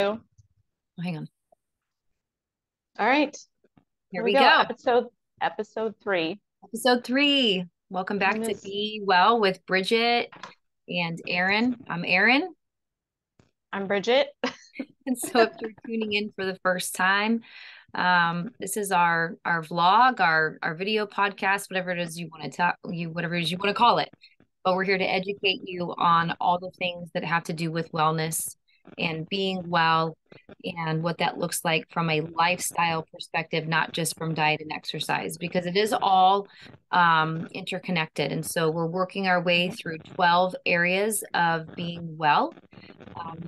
Oh, Hang on. all right, Here here we we go. go. Episode 3. Episode 3. Welcome back And to this, Be Well with Bridget and Erin. I'm Erin. I'm Bridget. And so if you're tuning in for the first time, this is our vlog, our video podcast, whatever it is you want to talk, whatever it is you want to call it. But we're here to educate you on all the things that have to do with wellness and being well and what that looks like from a lifestyle perspective, not just from diet and exercise, because it is all interconnected. And so we're working our way through 12 areas of being well.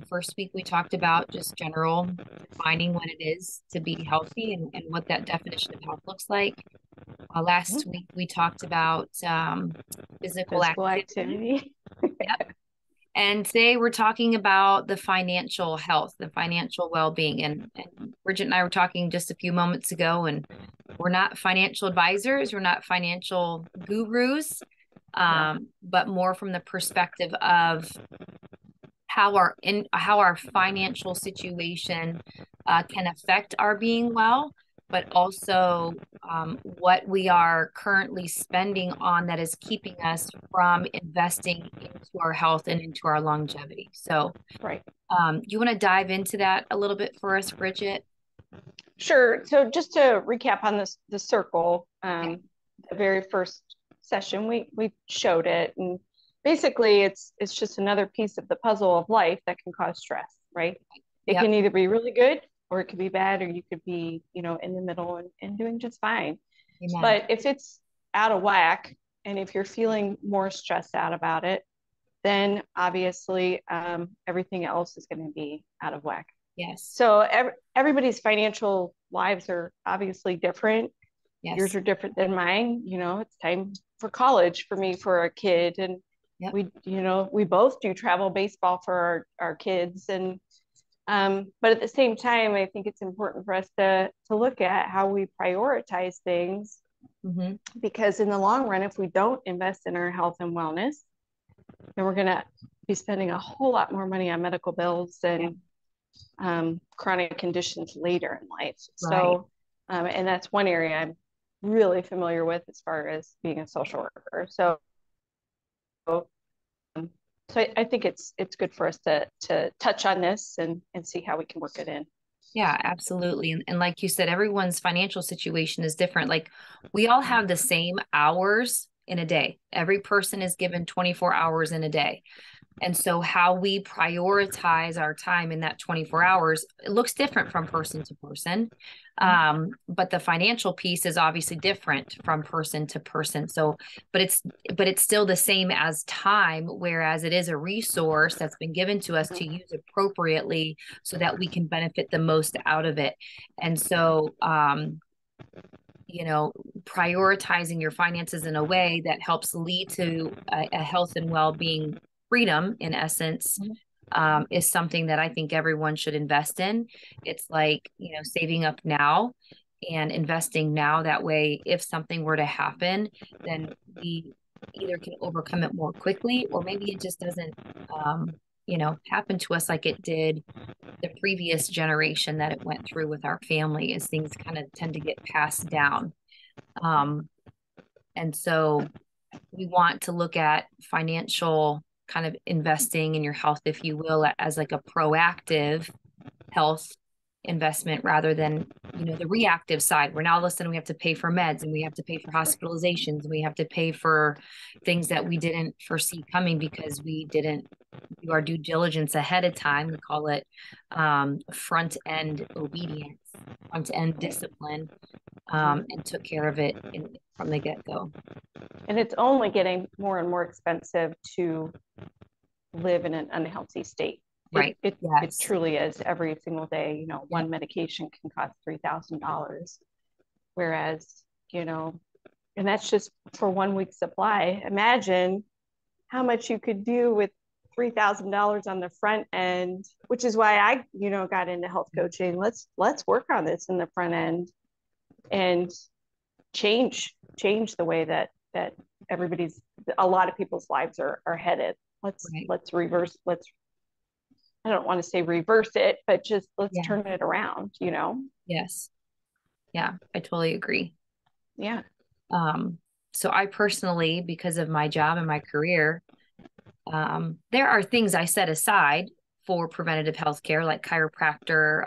First week, we talked about just general defining what it is to be healthy and what that definition of health looks like. Last Mhm. week, we talked about physical Physical activity. activity. Yep. And today we're talking about the financial health, the financial well-being. And Bridget and I were talking just a few moments ago, and we're not financial advisors, we're not financial gurus, Yeah. but more from the perspective of how our financial situation can affect our being well, but also what we are currently spending on that is keeping us from investing into our health and into our longevity. So, Right. you want to dive into that a little bit for us, Bridget? Sure. So just to recap on the circle, Okay. the very first session we showed it, and basically it's just another piece of the puzzle of life that can cause stress, right? It Yep. can either be really good or it could be bad, or you could be, in the middle and doing just fine. Amen. But if it's out of whack, and if you're feeling more stressed out about it, then obviously everything else is going to be out of whack. Yes. So everybody's financial lives are obviously different. Yours Yes. are different than mine. It's time for college for me for a kid, and Yep. we both do travel baseball for our kids, and but at the same time, I think it's important for us to look at how we prioritize things, Hmm. because in the long run, if we don't invest in our health and wellness, then we're going to be spending a whole lot more money on medical bills Yeah. and chronic conditions later in life. Right. So, and that's one area I'm really familiar with as far as being a social worker. Um, so I think it's good for us to touch on this and see how we can work it in. Yeah, absolutely. And like you said, everyone's financial situation is different. Like we all have the same hours in a day. Every person is given 24 hours in a day. And so, how we prioritize our time in that 24 hours, it looks different from person to person. But the financial piece is obviously different from person to person. So, but it's but it's still the same as time, whereas it is a resource that's been given to us to use appropriately so that we can benefit the most out of it. And so, you know, prioritizing your finances in a way that helps lead to a health and well-being freedom, in essence, is something that I think everyone should invest in. It's like, saving up now and investing now. That way, if something were to happen, then we either can overcome it more quickly, or maybe it just doesn't, happen to us like it did the previous generation that it went through with our family, as things kind of tend to get passed down. Um, and so we want to look at financial kind of investing in your health, if you will, as like a proactive health investment rather than, the reactive side where now all of a sudden we have to pay for meds and we have to pay for hospitalizations and we have to pay for things that we didn't foresee coming because we didn't do our due diligence ahead of time. We call it front end obedience, front end discipline, and took care of it from the get go. And it's only getting more and more expensive to live in an unhealthy state. It Right. it it Yes. truly is every single day. Yep. One medication can cost $3,000, whereas you know, and that's just for 1 week supply. Imagine how much you could do with $3,000 on the front end, which is why I got into health coaching. Let's work on this in the front end and change the way that everybody's a lot of people's lives are headed. let's Right. let's reverse let's I don't want to say reverse it, but just let's Yeah. turn it around, you know? Yes. Yeah, I totally agree. Yeah. Um, so I personally, because of my job and my career, there are things I set aside for preventative health care, like chiropractor,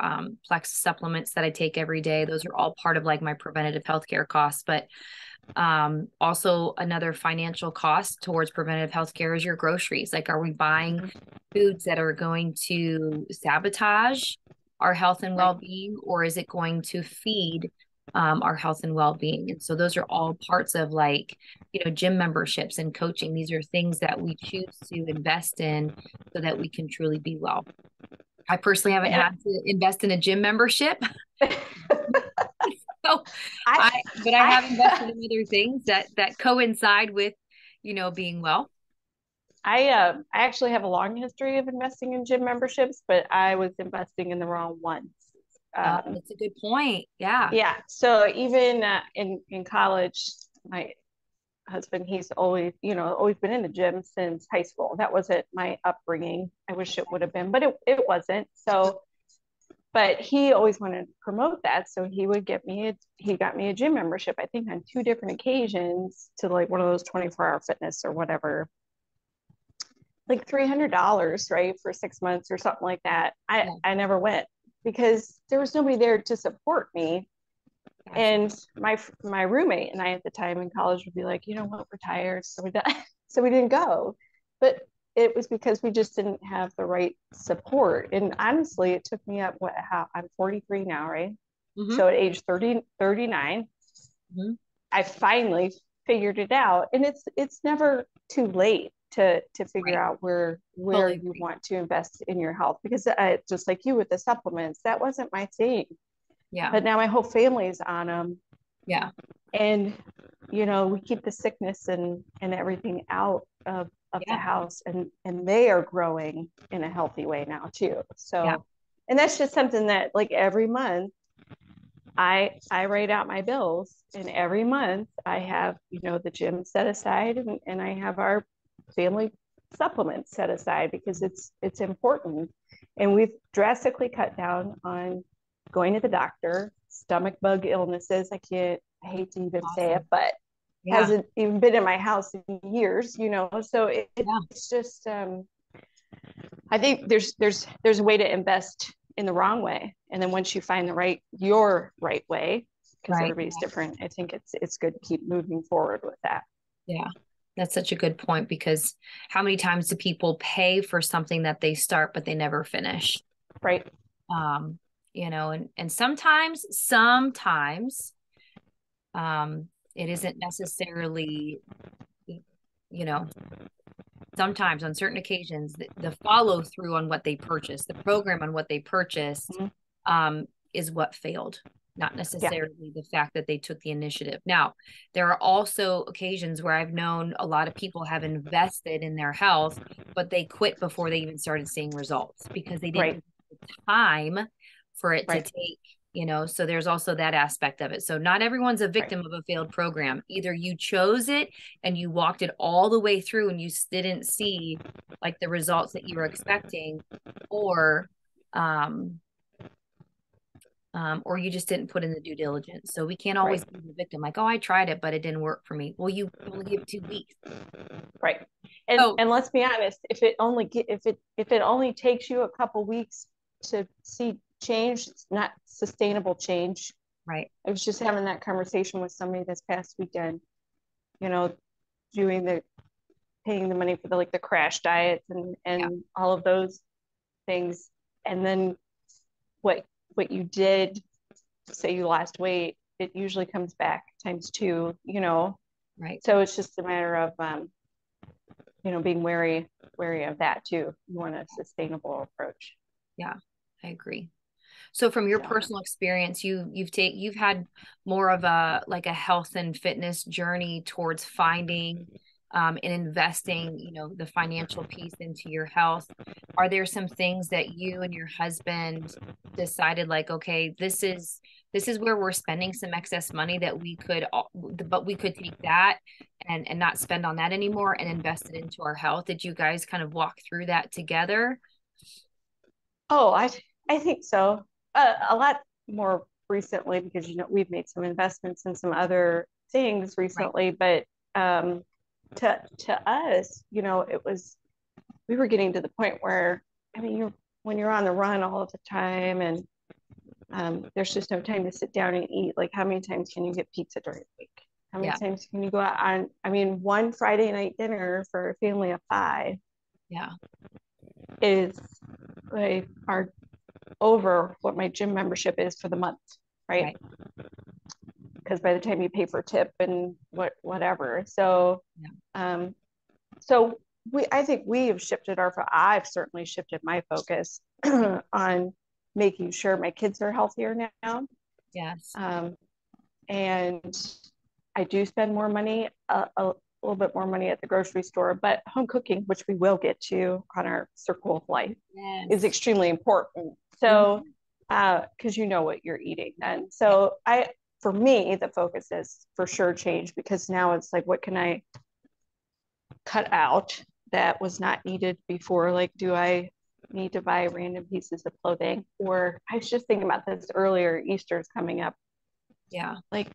Plex supplements that I take every day. Those are all part of like my preventative health care costs. But also another financial cost towards preventative health care is your groceries. Like, are we buying foods that are going to sabotage our health and Right. well-being, or is it going to feed our health and well-being? And so those are all parts of like, gym memberships and coaching. These are things that we choose to invest in so that we can truly be well. I personally haven't And had to invest in a gym membership. So I, but I have invested I, in other things that coincide with, being well. I actually have a long history of investing in gym memberships, but I was investing in the wrong ones. That's a good point. Yeah. Yeah. So even in college, my husband, he's always, always been in the gym since high school. That wasn't my upbringing. I wish it would have been, but it wasn't. So, but he always wanted to promote that. So he got me a gym membership, I think on two different occasions to like one of those 24-hour fitness or whatever, like $300, right, for 6 months or something like that. I, Yeah. I never went because there was nobody there to support me. Gotcha. And my roommate and I at the time in college would be like, you know what, we're tired, so so we didn't go. But it was because we just didn't have the right support. And honestly, it took me up how I'm 43 now, right? Mm-hmm. So at age 30, 39, Mm-hmm. I finally figured it out. And it's never too late to figure Right. out where Totally you agree. want to invest in your health, because just like you with the supplements, that wasn't my thing, Yeah. but now my whole family's on them. Yeah. And we keep the sickness and everything out of the Yeah. house, and they are growing in a healthy way now too. Yeah. So, and that's just something that like every month I write out my bills, and every month I have the gym set aside, and I have our family supplements set aside because it's important. And we've drastically cut down on going to the doctor. Stomach bug illnesses, I hate to even say it, Awesome. but Yeah. hasn't even been in my house in years, so Yeah. it's just I think there's a way to invest in the wrong way, and then once you find your right way, because Right. everybody's different, I think it's good to keep moving forward with that. Yeah. That's such a good point, because how many times do people pay for something that they start but they never finish? Right. Um, and sometimes it isn't necessarily, you know, sometimes on certain occasions, the follow through on what they purchased, the program on what they purchased, Mm-hmm. is what failed, not Yeah. necessarily the fact that they took the initiative. Now, there are also occasions where I've known a lot of people have invested in their health, but they quit before they even started seeing results because they didn't Right. have the time for it to Right. take. So there's also that aspect of it. So not everyone's a Right. victim of a failed program. Either you chose it and you walked it all the way through and you didn't see like the results that you were expecting, or um, or you just didn't put in the due diligence. So we can't always Right. be the victim, like, oh, I tried it, but it didn't work for me. Well, you only gave it 2 weeks. Right. And Oh, and let's be honest, if it only takes you a couple weeks to see change, it's not sustainable change. right. I was just having that conversation with somebody this past weekend, you know, doing the paying the money for the crash diets and Yeah. all of those things. And then what what you did, say you lost weight, it usually comes back times two. Right. So it's just a matter of being wary of that too. You want a sustainable approach. Yeah, I agree. So from your So personal experience, you've had more of a like a health and fitness journey towards finding and investing, the financial piece into your health. Are there some things that you and your husband decided like, okay, this is where we're spending some excess money that but we could take that and not spend on that anymore and invest it into our health? Did you guys kind of walk through that together? Oh, I think so. A lot more recently because we've made some investments in some other things Right. recently, but um, to us, it was we were getting to the point where I mean, when you're on the run all of the time, and there's just no time to sit down and eat. Like, how many times can you get pizza during the week? How many Yeah. times can you go out on? I mean, one Friday night dinner for a family of five Yeah. is like our over what my gym membership is for the month, right? Right. Because by the time you pay for tip and whatever, so Yeah. um, so I think we have shifted I've certainly shifted my focus on making sure my kids are healthier now, Yes. um, and I do spend more money, a little bit more money at the grocery store, but home cooking, which we will get to on our circle of life, is Yes. extremely important. So, Mhm. because you know what you're eating. And Yeah. so for me, the focus is for sure changed because now it's like, what can I cut out that was not needed before? Like, do I need to buy random pieces of clothing? Or I was just thinking about this earlier, Easter's coming up. Yeah. Like,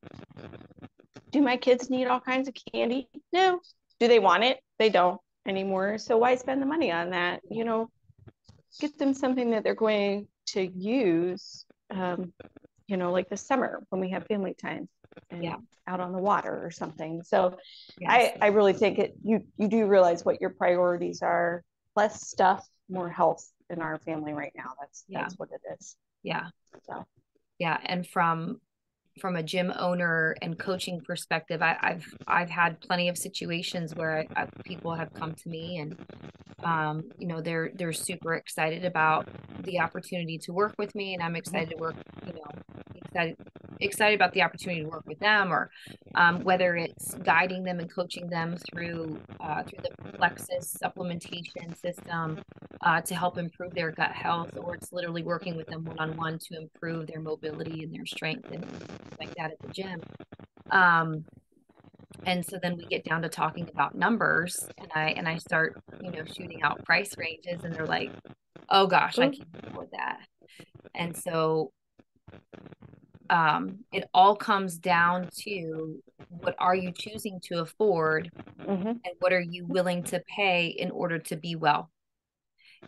do my kids need all kinds of candy? No. Do they want it? They don't anymore. So why spend the money on that? Get them something that they're going to use, like the summer when we have family time and Yeah. out on the water or something. So Yes. I really think you do realize what your priorities are. Less stuff, more health in our family right now. Yeah. That's what it is. Yeah. So Yeah. And from a gym owner and coaching perspective, I've had plenty of situations where people have come to me and they're super excited about the opportunity to work with me, and I'm excited to work, excited excited about the opportunity to work with them, or whether it's guiding them and coaching them through the Plexus supplementation system to help improve their gut health, or it's literally working with them one-on-one to improve their mobility and their strength and things like that at the gym. Um, and so then we get down to talking about numbers, and I start, shooting out price ranges, and they're like, "Oh gosh, I can't afford that." And so it all comes down to, what are you choosing to afford, mm-hmm. and what are you willing to pay in order to be well?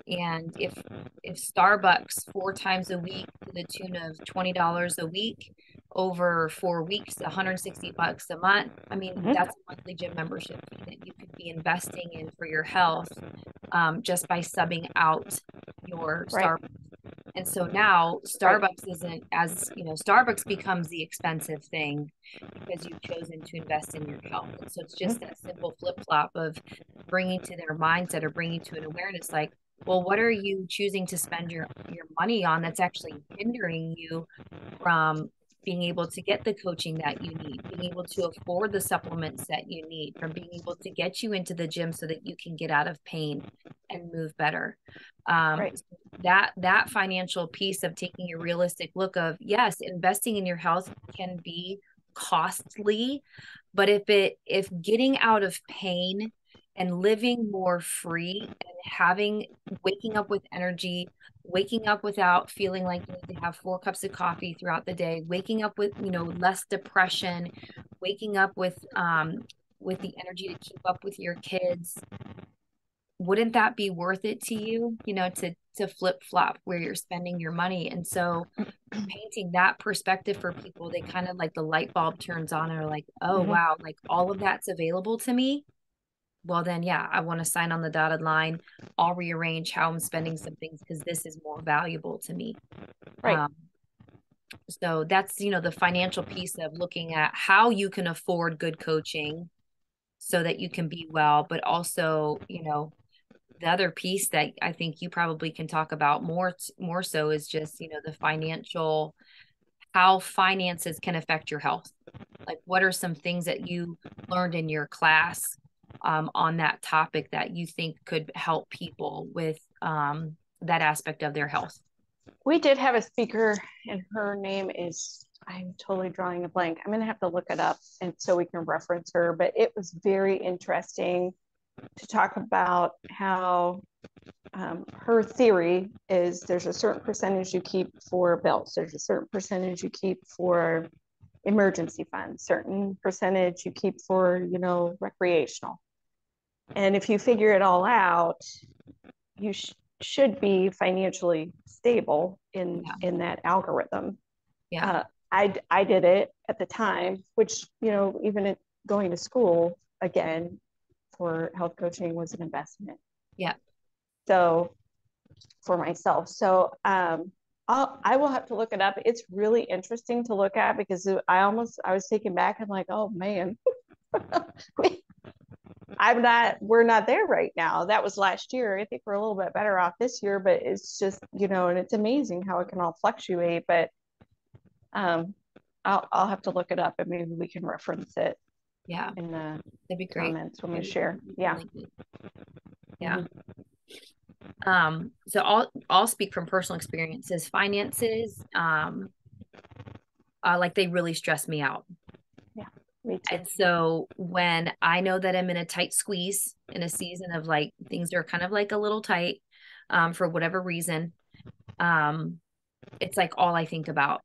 And if Starbucks 4 times a week to the tune of $20 a week over 4 weeks, $160 a month, I mean, Mm-hmm. that's a monthly gym membership fee that you could be investing in for your health, just by subbing out your Right. Starbucks. And so now Right. Starbucks isn't as, Starbucks becomes the expensive thing because you've chosen to invest in your health. And so it's just Mm-hmm. that simple flip flop of bringing to their mindset, or bringing to an awareness, like, well, what are you choosing to spend your money on that's actually hindering you from being able to get the coaching that you need, being able to afford the supplements that you need, from being able to get you into the gym so that you can get out of pain and move better. Right. That financial piece of taking a realistic look of, yes, investing in your health can be costly, but if getting out of pain and living more free and waking up with energy, waking up without feeling like you need to have 4 cups of coffee throughout the day, waking up with, less depression, waking up with the energy to keep up with your kids, wouldn't that be worth it to you, to flip flop where you're spending your money? And so painting that perspective for people, they kind of, like, the light bulb turns on and are like, oh Mm-hmm. wow, like all of that's available to me. Well, then, yeah, I want to sign on the dotted line. I'll rearrange how I'm spending some things because this is more valuable to me. Right. So that's, the financial piece of looking at how you can afford good coaching so that you can be well, but also, the other piece that I think you probably can talk about more so is just, the financial, how finances can affect your health. Like, what are some things that you learned in your class on that topic that you think could help people with that aspect of their health? We did have a speaker, and her name is, I'm totally drawing a blank. I'm going to have to look it up and so we can reference her. But it was very interesting to talk about how her theory is there's a certain percentage you keep for bills, there's a certain percentage you keep for emergency funds, certain percentage you keep for, you know, recreational. And if you figure it all out, you should be financially stable in that algorithm. Yeah. I did it at the time, which, you know, even going to school again for health coaching was an investment. Yeah. So for myself. So I will have to look it up. It's really interesting to look at because I was taken back and like, oh man, we're not there right now. That was last year. I think we're a little bit better off this year, but it's just, you know, and it's amazing how it can all fluctuate. But I'll have to look it up and maybe we can reference it. Yeah. In the That'd be great. Comments when we share. Yeah. Yeah. So I'll speak from personal experiences. Finances, like they really stress me out. Yeah, me too. And so when I know that I'm in a tight squeeze in a season of like things are kind of like a little tight, for whatever reason, it's like all I think about.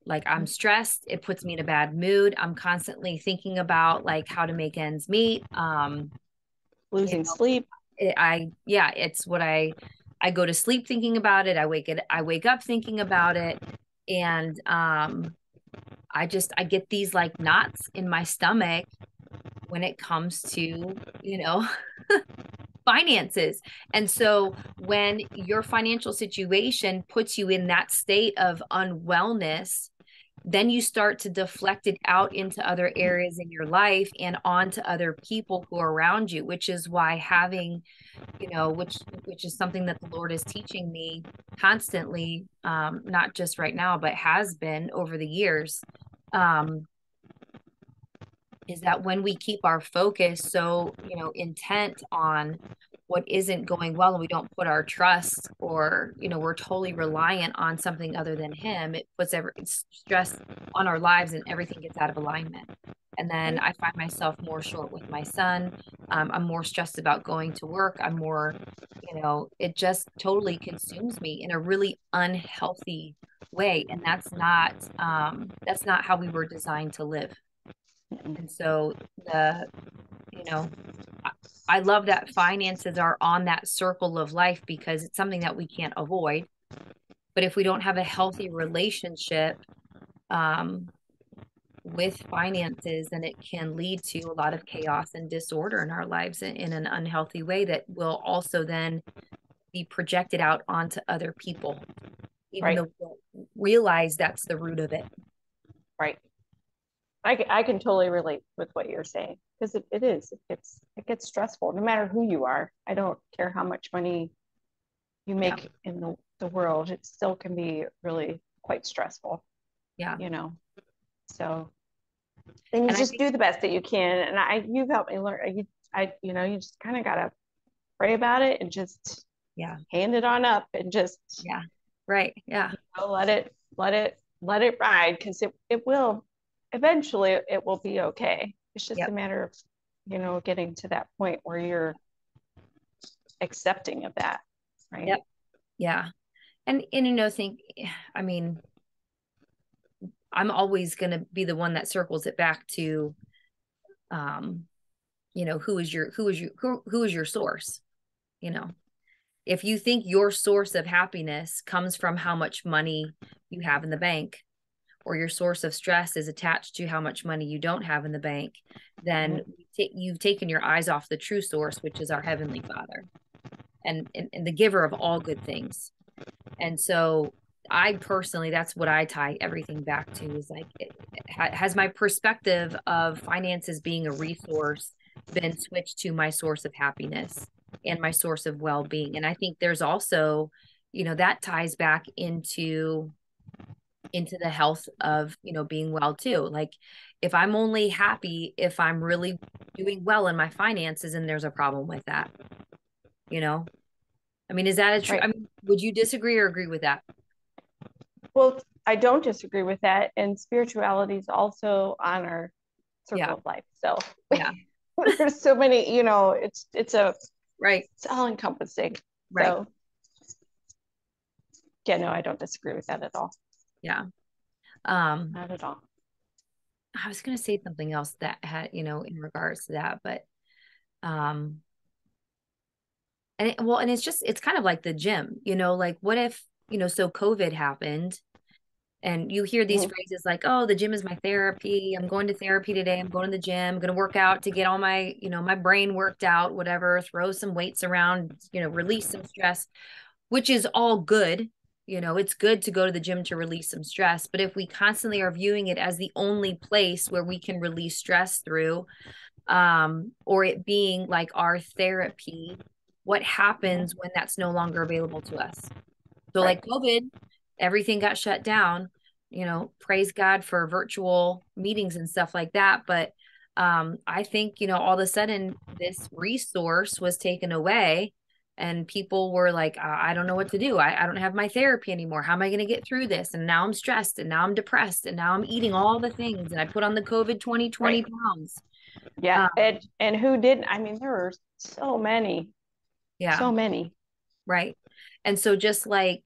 Like I'm stressed, it puts me in a bad mood. I'm constantly thinking about like how to make ends meet. Losing sleep. It's what I go to sleep thinking about it. I wake up thinking about it. And I get these like knots in my stomach when it comes to, you know, finances. And so when your financial situation puts you in that state of unwellness, then you start to deflect it out into other areas in your life and onto other people who are around you, which is why having, you know, which is something that the Lord is teaching me constantly, not just right now, but has been over the years, is that when we keep our focus so, you know, intent on what isn't going well and we don't put our trust or, you know, we're totally reliant on something other than him, it puts stress on our lives and everything gets out of alignment. And then I find myself more short with my son. I'm more stressed about going to work. I'm more, you know, it just totally consumes me in a really unhealthy way. And that's not how we were designed to live. And so you know, I love that finances are on that circle of life because it's something that we can't avoid. But if we don't have a healthy relationship with finances, then it can lead to a lot of chaos and disorder in our lives in an unhealthy way that will also then be projected out onto other people, even though we don't realize that's the root of it. Right. I can totally relate with what you're saying because it gets stressful no matter who you are. I don't care how much money you make in the world, it still can be really quite stressful. Yeah. You know, so then you just do the best that you can. And you've helped me learn. You know, you just kind of gotta pray about it and just hand it on up and just right. You know, let it ride because it will. Eventually it will be okay. It's just a matter of, you know, getting to that point where you're accepting of that, right? Yep. Yeah. And you know, I mean, I'm always going to be the one that circles it back to, you know, who is your source? You know, if you think your source of happiness comes from how much money you have in the bank, or your source of stress is attached to how much money you don't have in the bank, then you've taken your eyes off the true source, which is our Heavenly Father and the giver of all good things. And so I personally, that's what I tie everything back to is like, has my perspective of finances being a resource been switched to my source of happiness and my source of well-being? And I think there's also, you know, that ties back into the health of, you know, being well too. Like if I'm only happy if I'm really doing well in my finances, and there's a problem with that, you know? I mean, is that a true? I mean, would you disagree or agree with that? Well, I don't disagree with that. And spirituality is also on our circle of life. So there's so many, you know, it's all encompassing. Right. So Yeah, no, I don't disagree with that at all. Yeah. Not at all. I was going to say something else that had, in regards to that, but, um, and it's kind of like the gym, like what if, so COVID happened and you hear these Mhm. phrases like, oh, the gym is my therapy. I'm going to therapy today. I'm going to the gym. I'm going to work out to get all my, my brain worked out, whatever, throw some weights around, release some stress, which is all good. It's good to go to the gym to release some stress. But if we constantly are viewing it as the only place where we can release stress through, or it being like our therapy, what happens when that's no longer available to us? So Right. like COVID, everything got shut down, praise God for virtual meetings and stuff like that. But I think, all of a sudden this resource was taken away and people were like, I don't know what to do. I don't have my therapy anymore. How am I going to get through this? And now I'm stressed and now I'm depressed and now I'm eating all the things. And I put on the COVID 20 Right. pounds. Yeah. Um, And who didn't? I mean, there were so many, yeah. so many. Right. And so just like,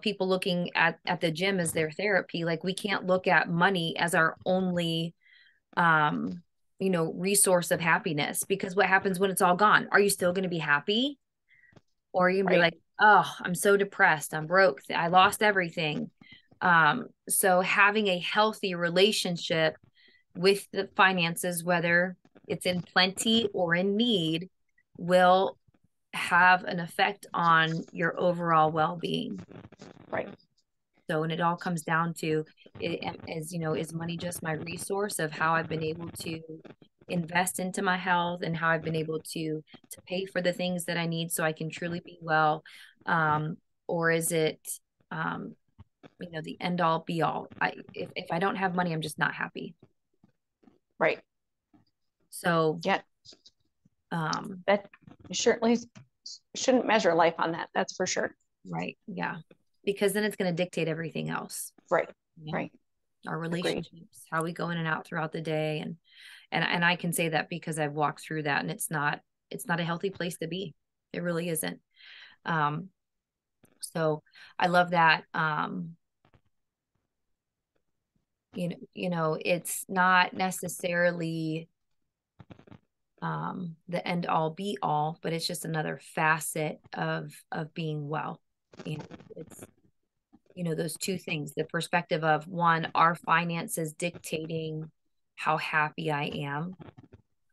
people looking at the gym as their therapy, like we can't look at money as our only resource of happiness, because what happens when it's all gone? Are you still going to be happy? Or are you going to be Right. like, oh, I'm so depressed, I'm broke, I lost everything. So having a healthy relationship with the finances, whether it's in plenty or in need, will have an effect on your overall well-being. Right. So, and it all comes down to is money just my resource of how I've been able to invest into my health and how I've been able to pay for the things that I need so I can truly be well, or is it the end all be all? If I don't have money, I'm just not happy. Right. So Yeah. um That certainly shouldn't measure life on that. That's for sure. right, yeah, because then it's going to dictate everything else. Right. Yeah. Right. Our Agreed. relationships, how we go in and out throughout the day, and I can say that because I've walked through that, and it's not a healthy place to be. It really isn't. Um, so I love that. It's not necessarily the end all be all, but it's just another facet of being well. It's those two things, the perspective of one, our finances dictating how happy I am.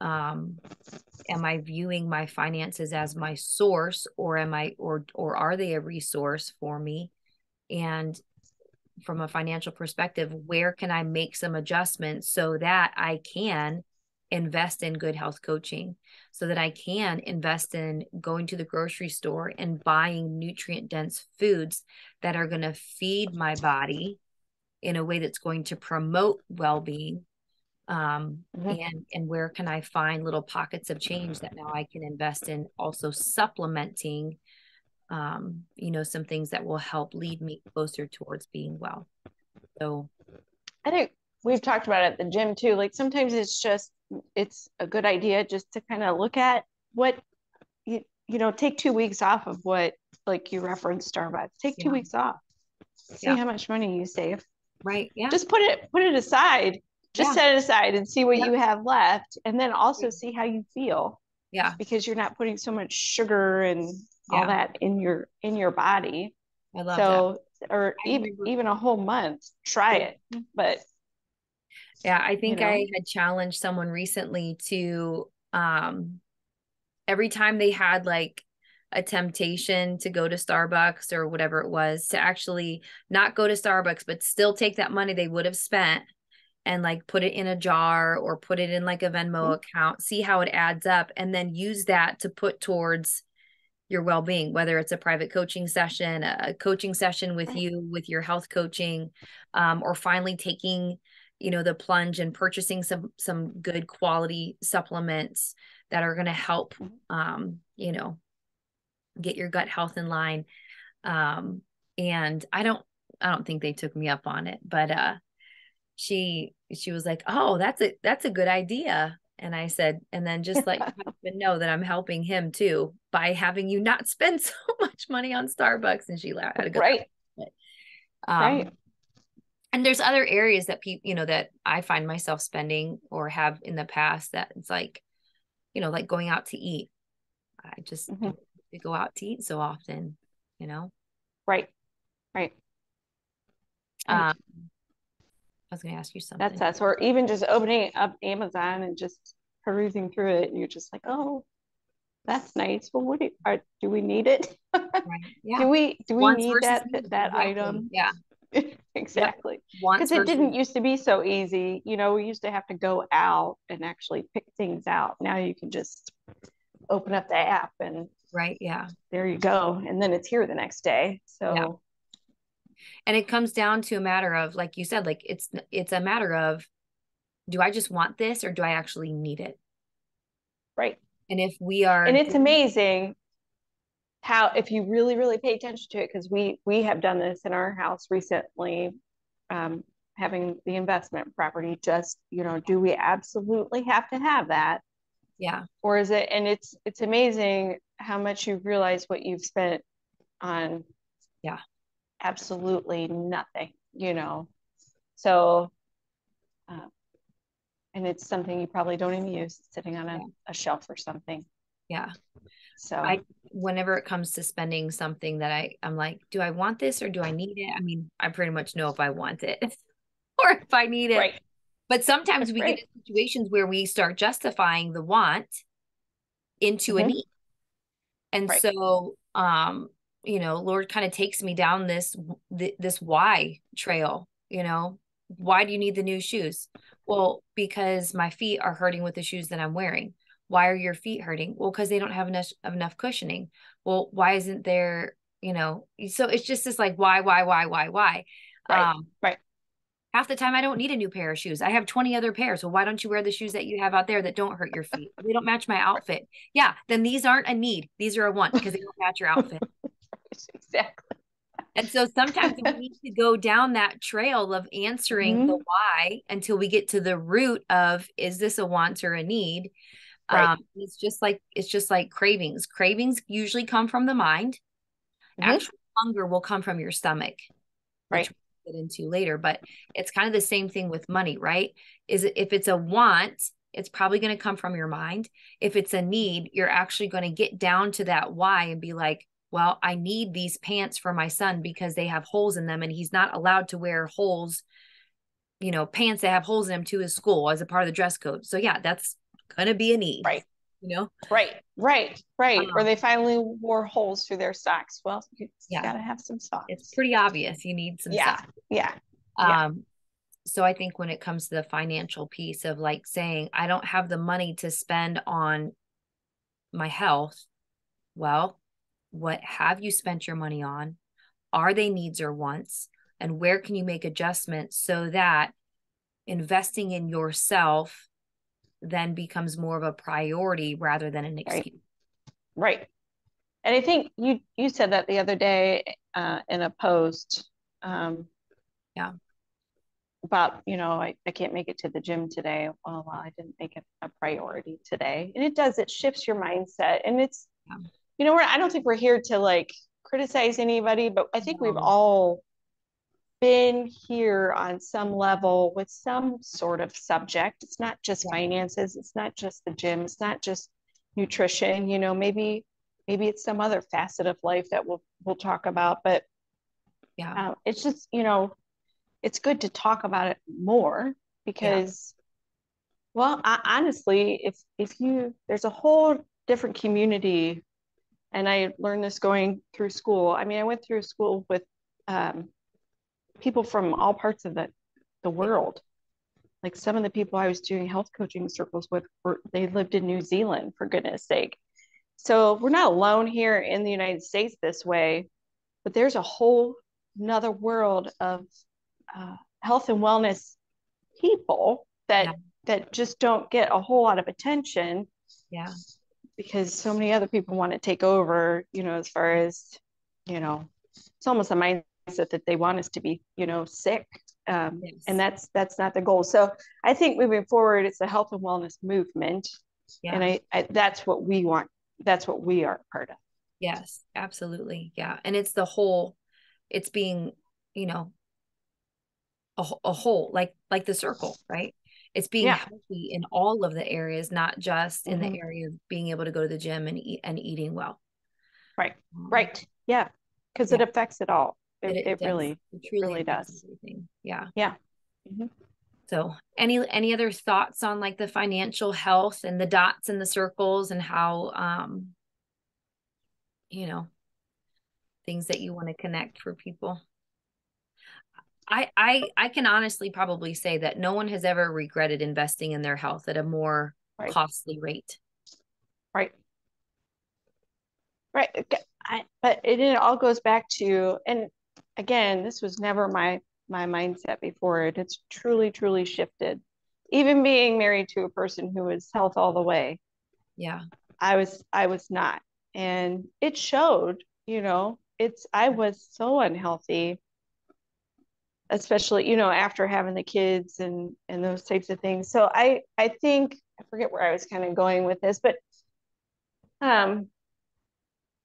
Am I viewing my finances as my source, or or are they a resource for me? And from a financial perspective, where can I make some adjustments so that I can invest in good health coaching, so that I can invest in going to the grocery store and buying nutrient dense foods that are going to feed my body in a way that's going to promote well-being, Mm-hmm. and where can I find little pockets of change that now I can invest in, also supplementing some things that will help lead me closer towards being well. So I think we've talked about it at the gym too. Like sometimes it's a good idea just to kind of look at what take 2 weeks off of what, like you referenced Starbucks. Take two yeah, weeks off. See yeah, how much money you save. right, yeah, Just put it aside. Just yeah, set it aside and see what yeah, you have left. And then also see how you feel, yeah, because you're not putting so much sugar and all yeah. that in your body. I love that. So, or I remember, even a whole month, try yeah, it. But yeah, I you think know, I had challenged someone recently to every time they had like a temptation to go to Starbucks or whatever it was, to actually not go to Starbucks, but still take that money they would have spent and like put it in a jar or put it in like a Venmo account, see how it adds up, and then use that to put towards your well-being, whether it's a private coaching session, a coaching session with you, with your health coaching, or finally taking, the plunge and purchasing some good quality supplements that are going to help, get your gut health in line. And I don't think they took me up on it, but she was like, oh, that's a good idea. And I said, and then just let your husband know that I'm helping him too by having you not spend so much money on Starbucks. And she laughed, had a good laugh. right. Um, and there's other areas that people, that I find myself spending or have in the past that it's like, like going out to eat. I just don't go out to eat so often, Right. Right. I was going to ask you something. That's us. Or even just opening up Amazon and just perusing through it, and you're just like, oh, that's nice. Well, do we need it? Right. Yeah. Do we Wants need versus that needs. Exactly. item? Yeah. Exactly. Yep. Wants Because it versus didn't used to be so easy. We used to have to go out and actually pick things out. Now you can just open up the app and right. Yeah. there you go. And then it's here the next day. So and it comes down to a matter of, like you said, like it's a matter of, do I just want this or do I actually need it? right. And if we are, and it's amazing how, if you really, really pay attention to it, because we have done this in our house recently, having the investment property, just, do we absolutely have to have that? Yeah. Or is it, and it's amazing how much you realize what you've spent on absolutely nothing, So, and it's something you probably don't even use, sitting on a shelf or something. Yeah. So whenever it comes to spending something that I'm like, do I want this or do I need it? I mean, I pretty much know if I want it or if I need it. right. But sometimes we get in situations where we start justifying the want into a need. And so, Lord kind of takes me down this why trail, why do you need the new shoes? Well, because my feet are hurting with the shoes that I'm wearing. Why are your feet hurting? Well, because they don't have enough cushioning. Well, why isn't there, so it's just this like, why? Right. Right. Half the time I don't need a new pair of shoes. I have 20 other pairs. So why don't you wear the shoes that you have out there that don't hurt your feet? They don't match my outfit. Yeah, then these aren't a need. These are a want because they don't match your outfit. Exactly. And so sometimes we need to go down that trail of answering the why until we get to the root of, is this a want or a need? Right. It's just like cravings. Cravings usually come from the mind. Actual hunger will come from your stomach, which we'll get into later. But it's kind of the same thing with money, right? If it's a want, it's probably going to come from your mind. If it's a need, you're actually going to get down to that why and be like, well, I need these pants for my son because they have holes in them and he's not allowed to wear pants that have holes in them to his school as a part of the dress code. So yeah, that's going to be a need. Right. Right. Or they finally wore holes through their socks. Well, you got to have some socks. It's pretty obvious. You need some socks. Yeah. So I think when it comes to the financial piece of like saying, I don't have the money to spend on my health. Well, what have you spent your money on? Are they needs or wants? And where can you make adjustments so that investing in yourself then becomes more of a priority rather than an excuse? Right. And I think you said that the other day in a post. About, I can't make it to the gym today. Well, I didn't make it a priority today. And it shifts your mindset. And it's, I don't think we're here to like criticize anybody, but I think we've all been here on some level with some sort of subject. It's not just finances. It's not just the gym. It's not just nutrition. Maybe it's some other facet of life that we'll talk about. But it's just, it's good to talk about it more because, honestly, if there's a whole different community, and I learned this going through school. I mean, I went through school with people from all parts of the world. Like some of the people I was doing health coaching circles with, they lived in New Zealand, for goodness sake. So we're not alone here in the United States this way, but there's a whole another world of health and wellness people that just don't get a whole lot of attention. Because so many other people want to take over, as far as, it's almost a mindset that they want us to be, sick. And that's not the goal. So I think moving forward, it's a health and wellness movement. And I that's what we want. That's what we are a part of. Yes, absolutely. Yeah. And it's it's being you know, a whole, like the circle, right? It's being Yeah. healthy in all of the areas, not just in the Mm-hmm. area of being able to go to the gym and eat and eating well. Right. Um, Right. Yeah. Because it yeah, affects it all. it does. It It truly really affects does. everything. Yeah. Yeah. Mm-hmm. So any other thoughts on like the financial health and the dots and the circles and how you know, things that you want to connect for people? I can honestly probably say that no one has ever regretted investing in their health at a more Right. costly rate. Right. Right. But it all goes back to, and again, this was never my mindset before it. It's truly, truly shifted. Even being married to a person who was health all the way, Yeah. I was not. And it showed, I was so unhealthy, especially, after having the kids and those types of things. So I think I forget where I was kind of going with this, but um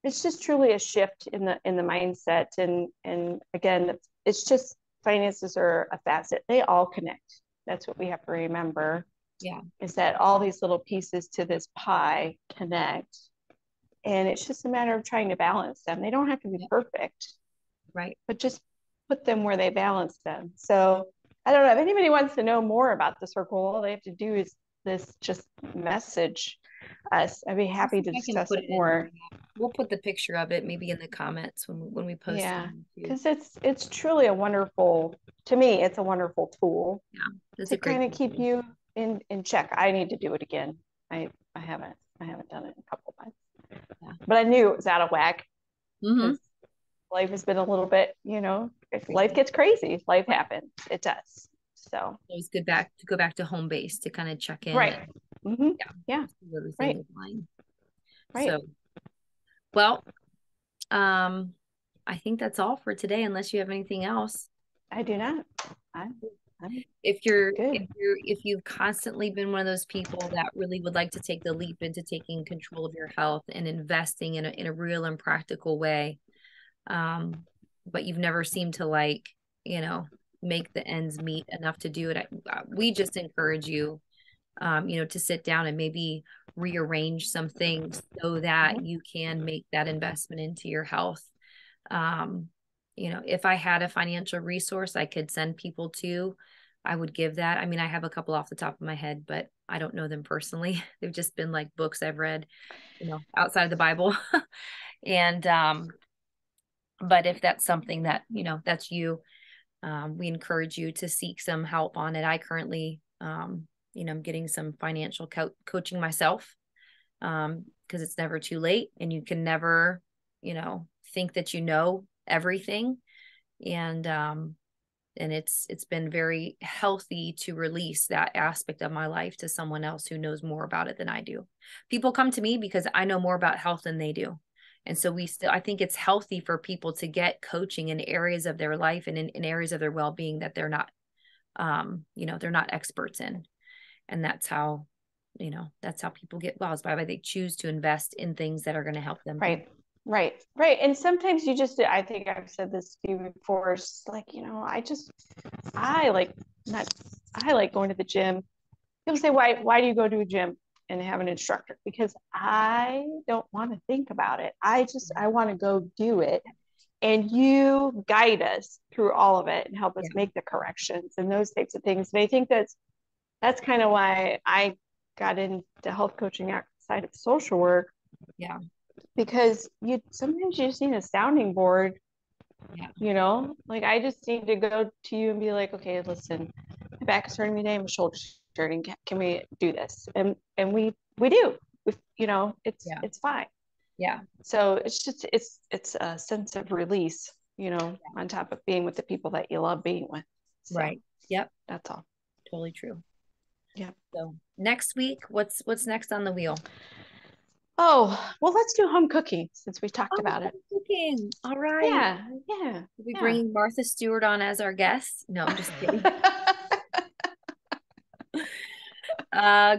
it's just truly a shift in the mindset. And again, it's just finances are a facet. They all connect. That's what we have to remember, Yeah. is that all these little pieces to this pie connect. And it's just a matter of trying to balance them. They don't have to be Yep. perfect, Right. but just put them where they balance them. So I don't know if anybody wants to know more about the circle. All they have to do is this just message us. I'd be I'll happy see to if I can discuss put it it in more. there. We'll put the picture of it maybe in the comments when we post Yeah, on YouTube. because it's truly a wonderful, to me, it's a wonderful tool Yeah, that's to a kind great of keep tool. you in check. I need to do it again. I haven't done it in a couple months, Yeah. but I knew it was out of whack Mm-hmm. because life has been a little bit, if life Crazy. gets crazy, life Right. happens. It does. So, Always good back to go back to home base to kind of check in right. and Hmm. yeah, Yeah. see where everything Right. is lying. Right. So, well, um, I think that's all for today, unless you have anything else. I do not. I'm, I'm good. If you've constantly been one of those people that really would like to take the leap into taking control of your health and investing in a real and practical way, but you've never seemed to like, you know, make the ends meet enough to do it, we just encourage you, to sit down and maybe rearrange some things so that Mhm. you can make that investment into your health. Um, if I had a financial resource I could send people to, I would give that. I mean, I have a couple off the top of my head, but I don't know them personally. They've just been like books I've read, outside of the Bible. And but if that's something that, that's you, we encourage you to seek some help on it. I currently, I'm getting some financial coaching myself, because it's never too late and you can never, think that you know everything. And it's been very healthy to release that aspect of my life to someone else who knows more about it than I do. People come to me because I know more about health than they do. And so I think it's healthy for people to get coaching in areas of their life and in areas of their well-being that they're not, they're not experts in. And that's how people get well, is by they choose to invest in things that are going to help them be. Right. Right. Right. And sometimes I think I've said this to you before. It's like, I like not, I like going to the gym. People say, why do you go to a gym and have an instructor? Because I don't want to think about it. I want to go do it. And you guide us through all of it and help us Yeah. make the corrections and those types of things. And I think that's kind of why I got into health coaching outside of social work, Yeah. because sometimes you just need a sounding board. Yeah. Like I just need to go to you and be like, okay, listen, my back is hurting me today, my shoulder's hurting. Can we do this? And we do. Yeah. It's fine. Yeah. So it's a sense of release, on top of being with the people that you love being with. So Right. Yep. that's all. Totally true. Yeah. So next week, what's next on the wheel? Oh, well, let's do home cooking since we talked Oh, about it. home cooking. All right. Yeah, yeah, We'll be yeah. bringing Martha Stewart on as our guest. No, I'm just kidding.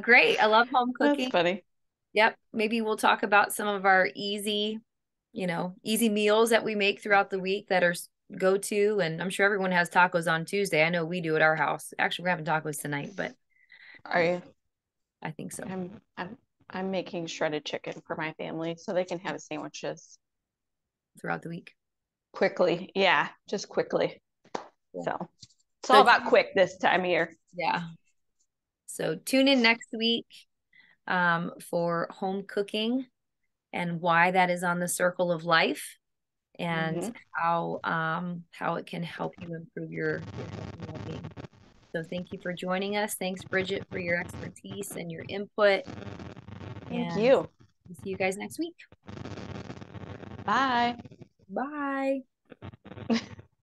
Great. I love home That's cooking. funny. Yep. Maybe we'll talk about some of our easy meals that we make throughout the week that are go to. And I'm sure everyone has tacos on Tuesday. I know we do at our house. Actually, we're having tacos tonight, but Are you? I think so. I'm making shredded chicken for my family so they can have sandwiches Throughout the week. quickly. Yeah, just quickly. Cool. So it's all about quick this time of year. Yeah. So tune in next week for home cooking and why that is on the circle of life, and how it can help you improve your health and well-being. So thank you for joining us. Thanks, Bridget, for your expertise and your input. Thank And you. we'll see you guys next week. Bye. Bye.